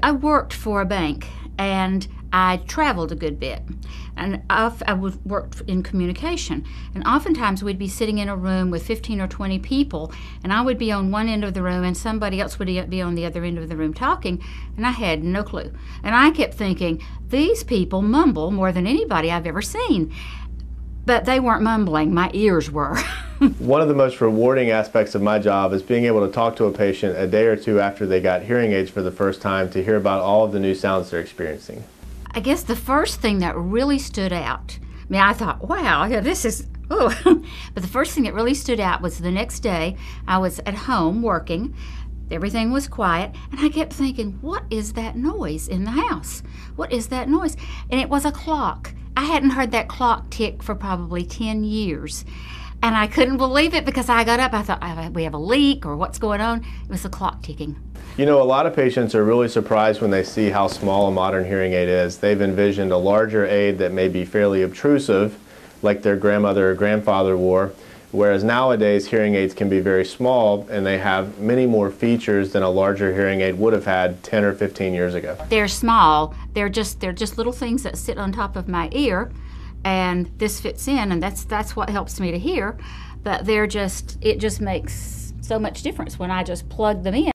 I worked for a bank, and I traveled a good bit, and worked in communication, and oftentimes we'd be sitting in a room with 15 or 20 people, and I would be on one end of the room and somebody else would be on the other end of the room talking, and I had no clue. And I kept thinking, these people mumble more than anybody I've ever seen. But they weren't mumbling, my ears were. One of the most rewarding aspects of my job is being able to talk to a patient a day or two after they got hearing aids for the first time to hear about all of the new sounds they're experiencing. I guess the first thing that really stood out, I mean, I thought, wow, this is, oh. But the first thing that really stood out was the next day, I was at home working, everything was quiet, and I kept thinking, what is that noise in the house? What is that noise? And it was a clock. I hadn't heard that clock tick for probably 10 years. And I couldn't believe it because I got up, I thought, we have a leak or what's going on? It was the clock ticking. You know, a lot of patients are really surprised when they see how small a modern hearing aid is. They've envisioned a larger aid that may be fairly obtrusive, like their grandmother or grandfather wore, whereas nowadays hearing aids can be very small and they have many more features than a larger hearing aid would have had 10 or 15 years ago. They're small, they're just little things that sit on top of my ear, and this fits in, and that's what helps me to hear. But it just makes so much difference when I just plug them in.